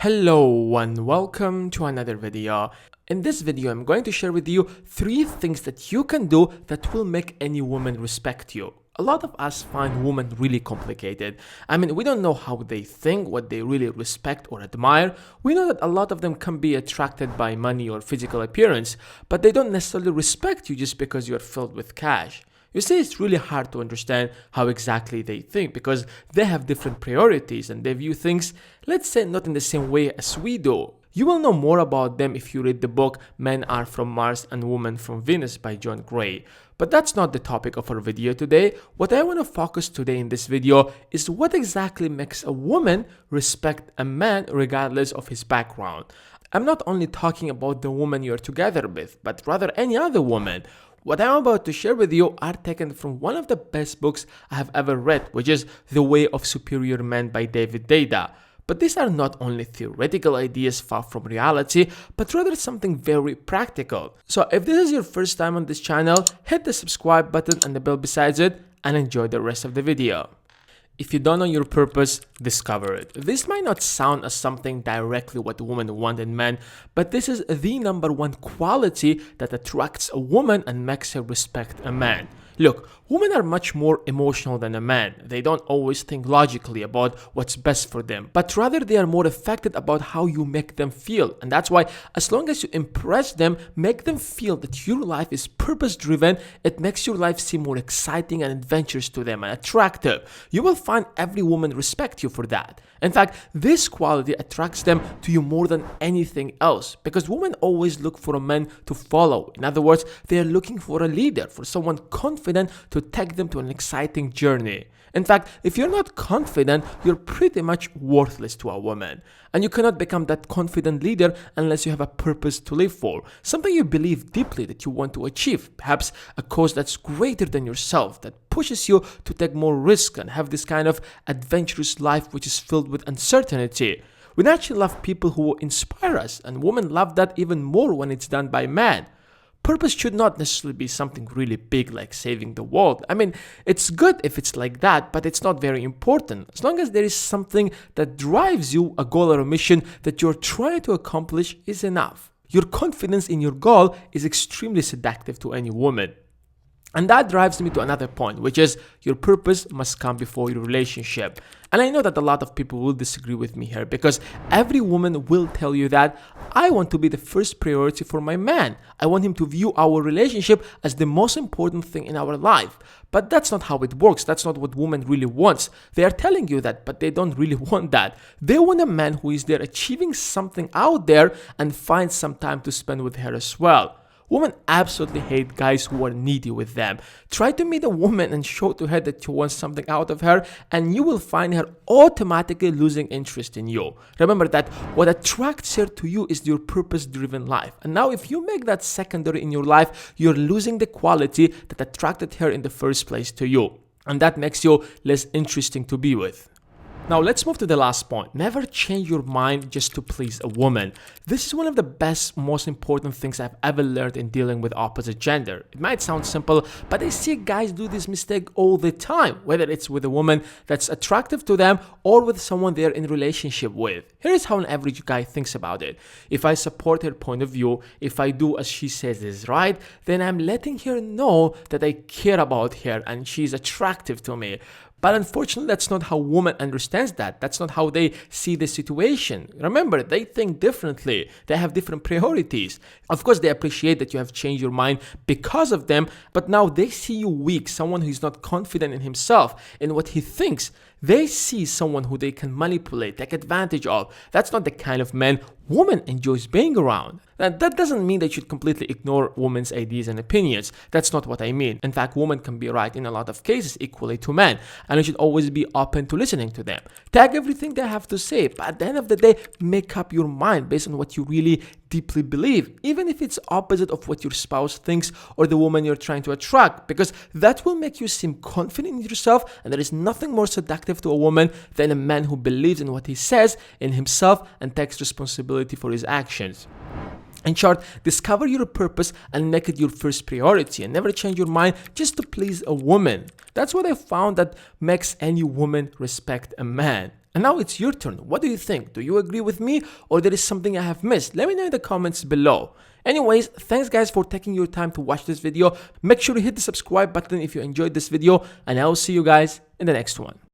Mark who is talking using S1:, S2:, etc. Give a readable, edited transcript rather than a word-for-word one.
S1: Hello and welcome to another video. In this video, I'm going to share with you 3 things that you can do that will make any woman respect you. A lot of us find women really complicated. We don't know how they think, what they really respect or admire. We know that a lot of them can be attracted by money or physical appearance, but they don't necessarily respect you just because you're filled with cash. You see, it's really hard to understand how exactly they think because they have different priorities and they view things, let's say, not in the same way as we do. You will know more about them if you read the book Men Are From Mars and Women From Venus by John Gray. But that's not the topic of our video today. What I want to focus today in this video is what exactly makes a woman respect a man regardless of his background. I'm not only talking about the woman you're together with, but rather any other woman. What I'm about to share with you are taken from one of the best books I have ever read, which is The Way of Superior Men by David Deida. But these are not only theoretical ideas far from reality, but rather something very practical. So if this is your first time on this channel, hit the subscribe button and the bell beside it and enjoy the rest of the video. If you don't know your purpose, discover it. This might not sound as something directly what women want in men, but this is the number one quality that attracts a woman and makes her respect a man. Look, women are much more emotional than a man. They don't always think logically about what's best for them, but rather they are more affected about how you make them feel. And that's why as long as you impress them, make them feel that your life is purpose-driven, it makes your life seem more exciting and adventurous to them and attractive. You will find every woman respect you for that. In fact, this quality attracts them to you more than anything else because women always look for a man to follow. In other words, they are looking for a leader, for someone confident to take them to an exciting journey. In fact, if you're not confident, you're pretty much worthless to a woman. And you cannot become that confident leader unless you have a purpose to live for, something you believe deeply that you want to achieve, perhaps a cause that's greater than yourself, that pushes you to take more risk and have this kind of adventurous life which is filled with uncertainty. We naturally love people who inspire us, and women love that even more when it's done by men. Purpose should not necessarily be something really big like saving the world. It's good if it's like that, but it's not very important. As long as there is something that drives you, a goal or a mission that you're trying to accomplish is enough. Your confidence in your goal is extremely seductive to any woman. And that drives me to another point, which is your purpose must come before your relationship. And I know that a lot of people will disagree with me here because every woman will tell you that I want to be the first priority for my man. I want him to view our relationship as the most important thing in our life. But that's not how it works. That's not what women really wants. They are telling you that, but they don't really want that. They want a man who is there achieving something out there and finds some time to spend with her as well. Women absolutely hate guys who are needy with them. Try to meet a woman and show to her that you want something out of her, and you will find her automatically losing interest in you. Remember that what attracts her to you is your purpose-driven life. And now if you make that secondary in your life, you're losing the quality that attracted her in the first place to you. And that makes you less interesting to be with. Now let's move to the last point. Never change your mind just to please a woman. This is one of the best, most important things I've ever learned in dealing with opposite gender. It might sound simple, but I see guys do this mistake all the time, whether it's with a woman that's attractive to them or with someone they're in a relationship with. Here's how an average guy thinks about it. If I support her point of view, if I do as she says is right, then I'm letting her know that I care about her and she's attractive to me. But unfortunately, that's not how women understands that. That's not how they see the situation. Remember, they think differently. They have different priorities. Of course, they appreciate that you have changed your mind because of them, but now they see you weak, someone who is not confident in himself, in what he thinks. They see someone who they can manipulate, take advantage of. That's not the kind of man woman enjoys being around. That doesn't mean that you should completely ignore women's ideas and opinions. That's not what I mean. In fact, women can be right in a lot of cases equally to men, and you should always be open to listening to them. Take everything they have to say, but at the end of the day, make up your mind based on what you really deeply believe, even if it's opposite of what your spouse thinks or the woman you're trying to attract, because that will make you seem confident in yourself, and there is nothing more seductive to a woman than a man who believes in what he says, in himself, and takes responsibility for his actions. In short, discover your purpose and make it your first priority, and never change your mind just to please a woman. That's what I found that makes any woman respect a man. And now it's your turn. What do you think? Do you agree with me, or there is something I have missed? Let me know in the comments below. Anyways, thanks guys for taking your time to watch this video. Make sure to hit the subscribe button if you enjoyed this video, and I will see you guys in the next one.